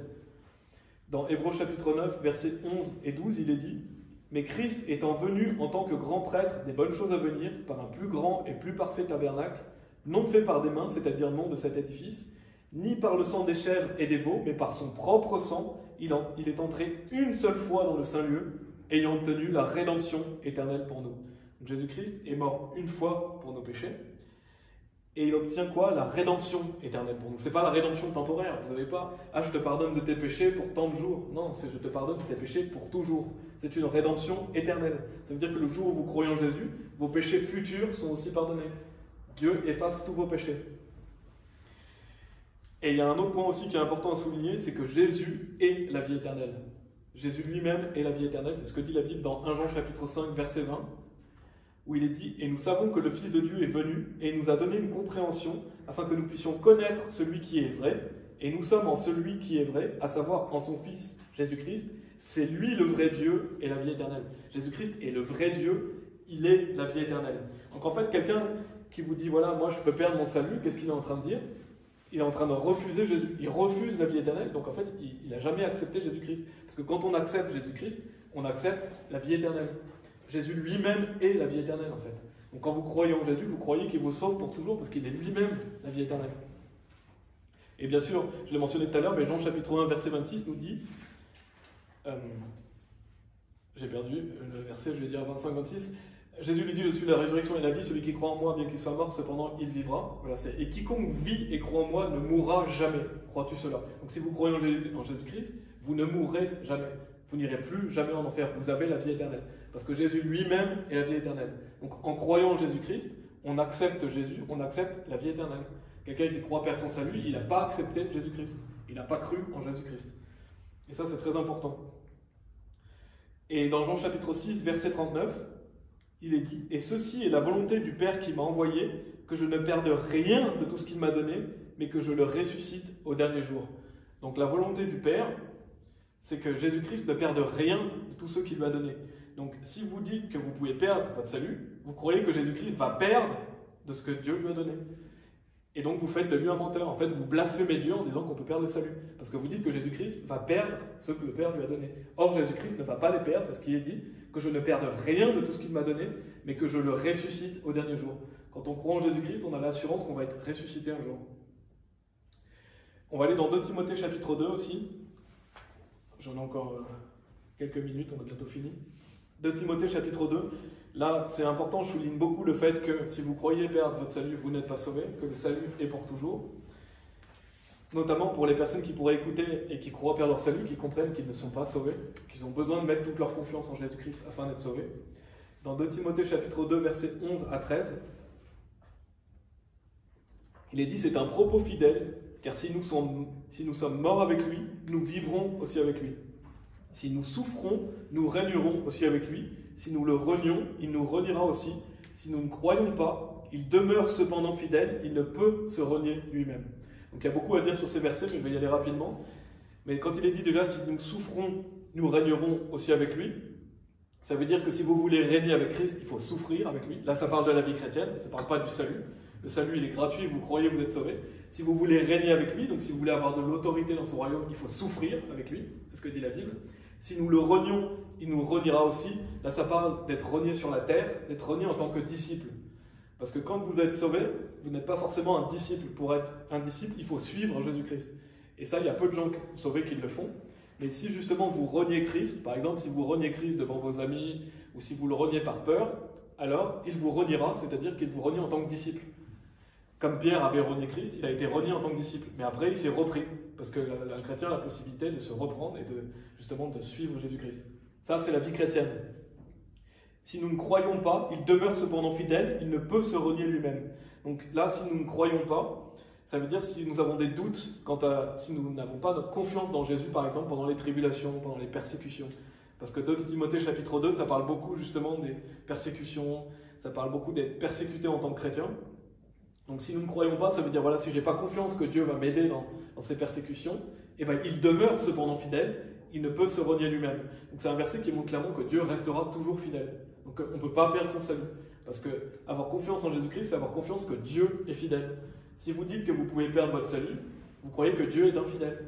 Dans Hébreux chapitre 9, versets 11 et 12, il est dit « Mais Christ étant venu en tant que grand prêtre des bonnes choses à venir, par un plus grand et plus parfait tabernacle, non fait par des mains, c'est-à-dire non de cet édifice, ni par le sang des chèvres et des veaux, mais par son propre sang, il est entré une seule fois dans le Saint-Lieu, ayant obtenu la rédemption éternelle pour nous. » Donc Jésus-Christ est mort une fois pour nos péchés, et il obtient quoi? La rédemption éternelle pour nous. Ce n'est pas la rédemption temporaire. Vous n'avez pas « Ah, je te pardonne de tes péchés pour tant de jours. » Non, c'est « Je te pardonne de tes péchés pour toujours. » C'est une rédemption éternelle. Ça veut dire que le jour où vous croyez en Jésus, vos péchés futurs sont aussi pardonnés. Dieu efface tous vos péchés. Et il y a un autre point aussi qui est important à souligner, c'est que Jésus est la vie éternelle. Jésus lui-même est la vie éternelle. C'est ce que dit la Bible dans 1 Jean chapitre 5, verset 20, où il est dit « Et nous savons que le Fils de Dieu est venu et nous a donné une compréhension afin que nous puissions connaître celui qui est vrai. Et nous sommes en celui qui est vrai, à savoir en son Fils Jésus-Christ. C'est lui le vrai Dieu et la vie éternelle. » Jésus-Christ est le vrai Dieu, il est la vie éternelle. Donc en fait, quelqu'un qui vous dit « Voilà, moi je peux perdre mon salut », qu'est-ce qu'il est en train de dire? Il est en train de refuser Jésus. Il refuse la vie éternelle, donc en fait, il n'a jamais accepté Jésus-Christ. Parce que quand on accepte Jésus-Christ, on accepte la vie éternelle. Jésus lui-même est la vie éternelle, en fait. Donc quand vous croyez en Jésus, vous croyez qu'il vous sauve pour toujours, parce qu'il est lui-même la vie éternelle. Et bien sûr, je l'ai mentionné tout à l'heure, mais Jean chapitre 1, verset 26 nous dit... j'ai perdu le verset, je vais dire 25-26... Jésus lui dit, je suis la résurrection et la vie, celui qui croit en moi, bien qu'il soit mort, cependant il vivra. Voilà, et quiconque vit et croit en moi ne mourra jamais. Crois-tu cela? Donc si vous croyez en Jésus-Christ, vous ne mourrez jamais. Vous n'irez plus jamais en enfer. Vous avez la vie éternelle. Parce que Jésus lui-même est la vie éternelle. Donc en croyant en Jésus-Christ, on accepte Jésus, on accepte la vie éternelle. Quelqu'un qui croit perdre son salut, il n'a pas accepté Jésus-Christ. Il n'a pas cru en Jésus-Christ. Et ça, c'est très important. Et dans Jean chapitre 6, verset 39, il est dit « Et ceci est la volonté du Père qui m'a envoyé, que je ne perde rien de tout ce qu'il m'a donné, mais que je le ressuscite au dernier jour. » Donc la volonté du Père, c'est que Jésus-Christ ne perde rien de tout ce qu'il lui a donné. Donc si vous dites que vous pouvez perdre votre salut, vous croyez que Jésus-Christ va perdre de ce que Dieu lui a donné. Et donc vous faites de lui un menteur. En fait, vous blasphémez Dieu en disant qu'on peut perdre le salut. Parce que vous dites que Jésus-Christ va perdre ce que le Père lui a donné. Or, Jésus-Christ ne va pas les perdre, c'est ce qu'il est dit, que je ne perde rien de tout ce qu'il m'a donné, mais que je le ressuscite au dernier jour. Quand on croit en Jésus-Christ, on a l'assurance qu'on va être ressuscité un jour. On va aller dans 2 Timothée chapitre 2 aussi. J'en ai encore quelques minutes, on a bientôt fini. 2 Timothée chapitre 2. Là, c'est important, je souligne beaucoup le fait que si vous croyez perdre votre salut, vous n'êtes pas sauvé, que le salut est pour toujours. Notamment pour les personnes qui pourraient écouter et qui croient perdre leur salut, qui comprennent qu'ils ne sont pas sauvés, qu'ils ont besoin de mettre toute leur confiance en Jésus-Christ afin d'être sauvés. Dans 2 Timothée chapitre 2, versets 11 à 13, il est dit « C'est un propos fidèle, car si nous sommes morts avec lui, nous vivrons aussi avec lui. Si nous souffrons, nous régnerons aussi avec lui. Si nous le renions, il nous reniera aussi. Si nous ne croyons pas, il demeure cependant fidèle, il ne peut se renier lui-même. » Donc il y a beaucoup à dire sur ces versets, mais je vais y aller rapidement. Mais quand il est dit déjà, si nous souffrons, nous régnerons aussi avec lui, Ça veut dire que si vous voulez régner avec Christ, il faut souffrir avec lui. Là, ça parle de la vie chrétienne, ça ne parle pas du salut. Le salut, il est gratuit, vous croyez, vous êtes sauvés. Si vous voulez régner avec lui, donc si vous voulez avoir de l'autorité dans son royaume, il faut souffrir avec lui. C'est ce que dit la Bible. Si nous le renions, il nous reniera aussi. Là, ça parle d'être renié sur la terre, d'être renié en tant que disciple. Parce que quand vous êtes sauvé, vous n'êtes pas forcément un disciple. Pour être un disciple, il faut suivre Jésus-Christ. Et ça, il y a peu de gens sauvés qui le font. Mais si justement vous reniez Christ, par exemple, si vous reniez Christ devant vos amis, ou si vous le reniez par peur, alors il vous reniera, c'est-à-dire qu'il vous renie en tant que disciple. Comme Pierre avait renié Christ, il a été renié en tant que disciple. Mais après, il s'est repris. Parce que un chrétien a la possibilité de se reprendre et justement de suivre Jésus-Christ. Ça, c'est la vie chrétienne. Si nous ne croyons pas, il demeure cependant fidèle, il ne peut se renier lui-même. Donc là, si nous ne croyons pas, ça veut dire si nous avons des doutes, si nous n'avons pas notre confiance dans Jésus, par exemple, pendant les tribulations, pendant les persécutions. Parce que 2 Timothée chapitre 2, ça parle beaucoup justement des persécutions, ça parle beaucoup d'être persécuté en tant que chrétien. Donc si nous ne croyons pas, ça veut dire, voilà, si je n'ai pas confiance que Dieu va m'aider dans ces persécutions, eh ben, il demeure cependant fidèle, il ne peut se renier lui-même. Donc c'est un verset qui montre clairement que Dieu restera toujours fidèle. Donc on ne peut pas perdre son salut. Parce que avoir confiance en Jésus-Christ, c'est avoir confiance que Dieu est fidèle. Si vous dites que vous pouvez perdre votre salut, vous croyez que Dieu est infidèle.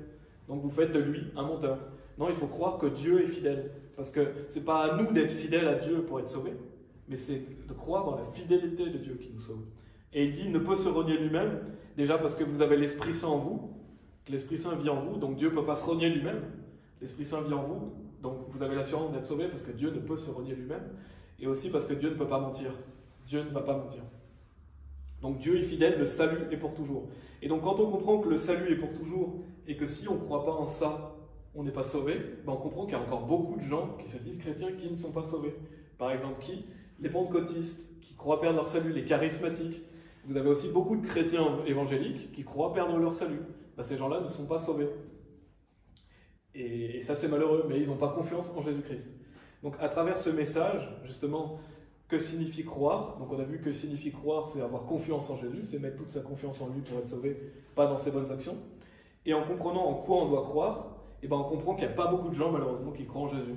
Donc vous faites de lui un menteur. Non, il faut croire que Dieu est fidèle. Parce que ce n'est pas à nous d'être fidèles à Dieu pour être sauvés, mais c'est de croire dans la fidélité de Dieu qui nous sauve. Et il dit, il ne peut se renier lui-même, déjà parce que vous avez l'Esprit Saint en vous, que l'Esprit Saint vit en vous, donc Dieu ne peut pas se renier lui-même. L'Esprit Saint vit en vous, donc vous avez l'assurance d'être sauvé parce que Dieu ne peut se renier lui-même, et aussi parce que Dieu ne peut pas mentir. Dieu ne va pas mentir. Donc Dieu est fidèle, le salut est pour toujours. Et donc quand on comprend que le salut est pour toujours, et que si on ne croit pas en ça, on n'est pas sauvé, ben on comprend qu'il y a encore beaucoup de gens qui se disent chrétiens qui ne sont pas sauvés. Par exemple, qui? Les pentecôtistes, qui croient perdre leur salut, les charismatiques. Vous avez aussi beaucoup de chrétiens évangéliques qui croient perdre leur salut. Ben, ces gens-là ne sont pas sauvés. Et ça, c'est malheureux, mais ils n'ont pas confiance en Jésus-Christ. Donc, à travers ce message, justement, que signifie croire? Donc, on a vu que signifie croire, c'est avoir confiance en Jésus, c'est mettre toute sa confiance en lui pour être sauvé, pas dans ses bonnes actions. Et en comprenant en quoi on doit croire, eh ben, on comprend qu'il n'y a pas beaucoup de gens, malheureusement, qui croient en Jésus.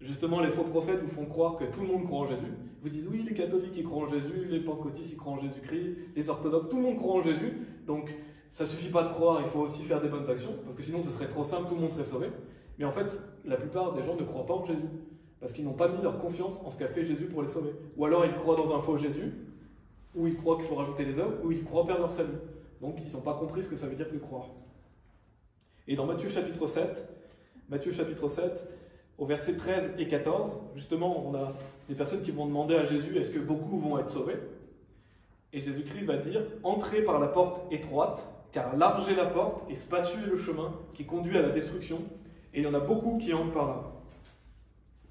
Justement, les faux prophètes vous font croire que tout le monde croit en Jésus. Vous disent, oui, les catholiques, ils croient en Jésus, les pentecôtistes, ils croient en Jésus-Christ, les orthodoxes, tout le monde croit en Jésus. Donc, ça ne suffit pas de croire, il faut aussi faire des bonnes actions, parce que sinon, ce serait trop simple, tout le monde serait sauvé. Mais en fait, la plupart des gens ne croient pas en Jésus, parce qu'ils n'ont pas mis leur confiance en ce qu'a fait Jésus pour les sauver. Ou alors, ils croient dans un faux Jésus, ou ils croient qu'il faut rajouter des œuvres, ou ils croient perdre leur salut. Donc, ils n'ont pas compris ce que ça veut dire que croire. Et dans Matthieu chapitre 7, au verset 13 et 14, justement, on a des personnes qui vont demander à Jésus, est-ce que beaucoup vont être sauvés? Et Jésus-Christ va dire, entrez par la porte étroite, car large est la porte et spacieux est le chemin qui conduit à la destruction, et il y en a beaucoup qui entrent par là.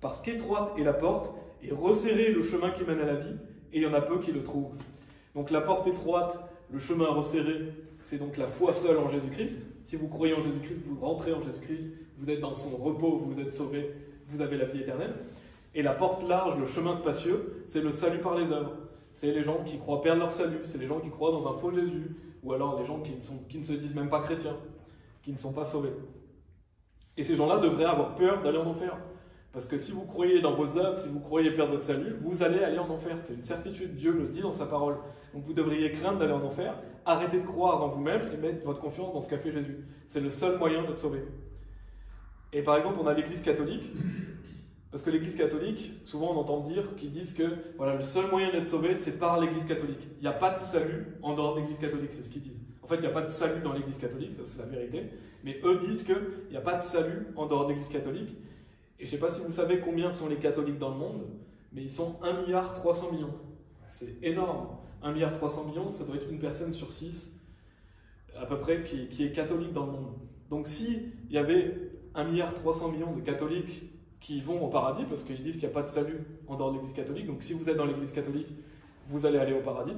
Parce qu'étroite est la porte, et resserré le chemin qui mène à la vie, et il y en a peu qui le trouvent. Donc la porte étroite, le chemin resserré, c'est donc la foi seule en Jésus-Christ. Si vous croyez en Jésus-Christ, vous rentrez en Jésus-Christ, vous êtes dans son repos, vous êtes sauvés, vous avez la vie éternelle. Et la porte large, le chemin spacieux, c'est le salut par les œuvres. C'est les gens qui croient perdre leur salut, c'est les gens qui croient dans un faux Jésus, ou alors les gens qui ne se disent même pas chrétiens, qui ne sont pas sauvés. Et ces gens-là devraient avoir peur d'aller en enfer. Parce que si vous croyez dans vos œuvres, si vous croyez perdre votre salut, vous allez aller en enfer. C'est une certitude, Dieu le dit dans sa parole. Donc vous devriez craindre d'aller en enfer, arrêtez de croire dans vous-même et mettre votre confiance dans ce qu'a fait Jésus. C'est le seul moyen d'être sauvé. Et par exemple, on a l'Église catholique, parce que l'Église catholique, souvent on entend dire qu'ils disent que voilà, le seul moyen d'être sauvé, c'est par l'Église catholique. Il n'y a pas de salut en dehors de l'Église catholique, c'est ce qu'ils disent. En fait, il n'y a pas de salut dans l'Église catholique, ça c'est la vérité, mais eux disent qu'il n'y a pas de salut en dehors de l'Église catholique. Et je ne sais pas si vous savez combien sont les catholiques dans le monde, mais ils sont 1,3 milliard. C'est énorme. 1,3 milliard, ça doit être une personne sur 6, à peu près, qui est catholique dans le monde. Donc s'il y avait 1,3 milliard de catholiques qui vont au paradis, parce qu'ils disent qu'il n'y a pas de salut en dehors de l'Église catholique, donc si vous êtes dans l'Église catholique, vous allez aller au paradis,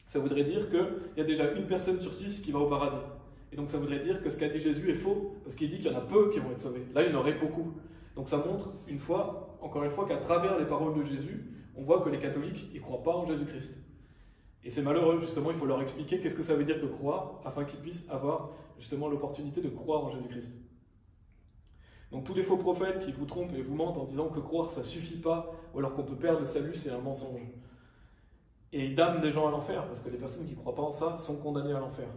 ça voudrait dire qu'il y a déjà une personne sur 6 qui va au paradis. Et donc ça voudrait dire que ce qu'a dit Jésus est faux, parce qu'il dit qu'il y en a peu qui vont être sauvés. Là, il y en aurait beaucoup. Donc ça montre, encore une fois, qu'à travers les paroles de Jésus, on voit que les catholiques, ils ne croient pas en Jésus-Christ. Et c'est malheureux, justement, il faut leur expliquer qu'est-ce que ça veut dire que croire, afin qu'ils puissent avoir justement l'opportunité de croire en Jésus-Christ. Donc tous les faux prophètes qui vous trompent et vous mentent en disant que croire ça suffit pas, ou alors qu'on peut perdre le salut, c'est un mensonge. Et ils damnent des gens à l'enfer, parce que les personnes qui ne croient pas en ça sont condamnées à l'enfer.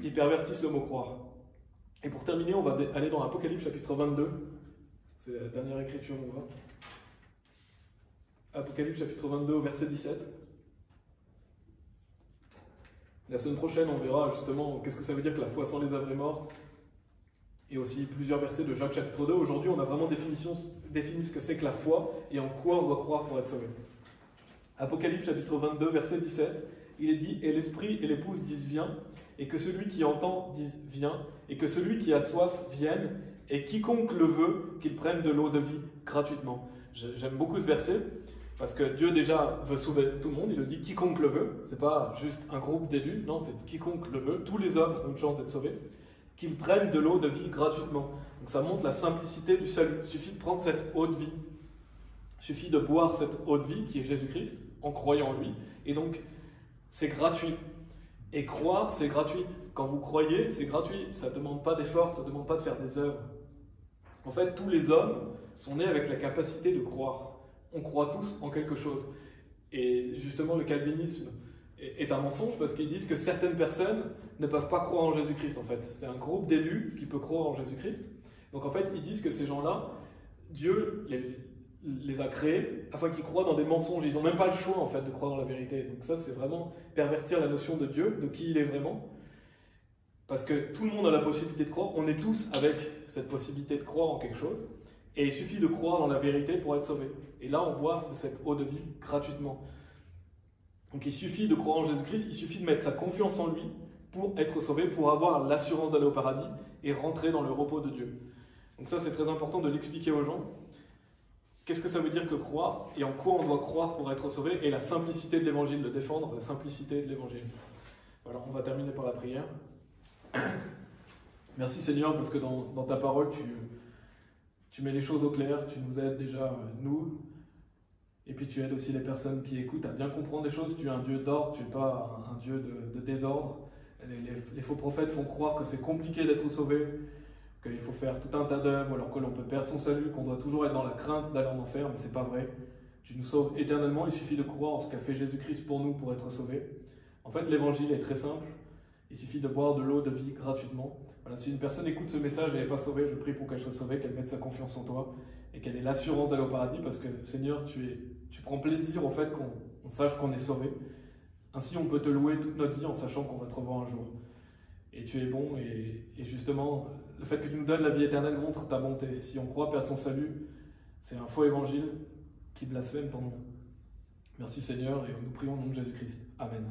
Ils pervertissent le mot croire. Et pour terminer, on va aller dans Apocalypse chapitre 22. C'est la dernière écriture, on voit. Apocalypse chapitre 22 au verset 17. La semaine prochaine, on verra justement qu'est-ce que ça veut dire que la foi sans les œuvres est morte. Et aussi plusieurs versets de Jacques chapitre 2. Aujourd'hui, on a vraiment défini ce que c'est que la foi et en quoi on doit croire pour être sauvé. Apocalypse chapitre 22, verset 17, il est dit « Et l'Esprit et l'épouse disent « Viens », et que celui qui entend dise « Viens », et que celui qui a soif vienne, et quiconque le veut, qu'il prenne de l'eau de vie gratuitement. » J'aime beaucoup ce verset, parce que Dieu déjà veut sauver tout le monde, il le dit « Quiconque le veut », c'est pas juste un groupe d'élus, non, c'est « Quiconque le veut », tous les hommes ont une chance d'être sauvés, qu'ils prennent de l'eau de vie gratuitement. Donc ça montre la simplicité du salut. Il suffit de prendre cette eau de vie. Il suffit de boire cette eau de vie qui est Jésus-Christ en croyant en lui. Et donc, c'est gratuit. Et croire, c'est gratuit. Quand vous croyez, c'est gratuit. Ça ne demande pas d'effort, ça ne demande pas de faire des œuvres. En fait, tous les hommes sont nés avec la capacité de croire. On croit tous en quelque chose. Et justement, le calvinisme est un mensonge parce qu'ils disent que certaines personnes ne peuvent pas croire en Jésus-Christ, en fait. C'est un groupe d'élus qui peut croire en Jésus-Christ. Donc, en fait, ils disent que ces gens-là, Dieu les a créés afin qu'ils croient dans des mensonges. Ils n'ont même pas le choix, en fait, de croire dans la vérité. Donc ça, c'est vraiment pervertir la notion de Dieu, de qui il est vraiment. Parce que tout le monde a la possibilité de croire. On est tous avec cette possibilité de croire en quelque chose. Et il suffit de croire dans la vérité pour être sauvé. Et là, on boit de cette eau de vie gratuitement. Donc il suffit de croire en Jésus-Christ, il suffit de mettre sa confiance en lui pour être sauvé, pour avoir l'assurance d'aller au paradis et rentrer dans le repos de Dieu. Donc ça, c'est très important de l'expliquer aux gens. Qu'est-ce que ça veut dire que croire et en quoi on doit croire pour être sauvé et la simplicité de l'évangile, le défendre, la simplicité de l'évangile. Voilà, on va terminer par la prière. Merci Seigneur parce que dans ta parole, tu mets les choses au clair, tu nous aides déjà, nous, et puis tu aides aussi les personnes qui écoutent à bien comprendre les choses. Tu es un Dieu d'ordre, tu n'es pas un Dieu de désordre. Les faux prophètes font croire que c'est compliqué d'être sauvé, qu'il faut faire tout un tas d'œuvres alors que l'on peut perdre son salut, qu'on doit toujours être dans la crainte d'aller en enfer, mais c'est pas vrai. Tu nous sauves éternellement, il suffit de croire en ce qu'a fait Jésus-Christ pour nous pour être sauvés. En fait, l'évangile est très simple, il suffit de boire de l'eau de vie gratuitement. Voilà, si une personne écoute ce message et n'est pas sauvée, je prie pour qu'elle soit sauvée, qu'elle mette sa confiance en toi et qu'elle ait l'assurance d'aller au paradis parce que Seigneur, tu prends plaisir au fait qu'on sache qu'on est sauvé. Ainsi, on peut te louer toute notre vie en sachant qu'on va te revoir un jour. Et tu es bon et justement, le fait que tu nous donnes la vie éternelle montre ta bonté. Si on croit perdre son salut, c'est un faux évangile qui blasphème ton nom. Merci Seigneur et nous prions au nom de Jésus-Christ. Amen.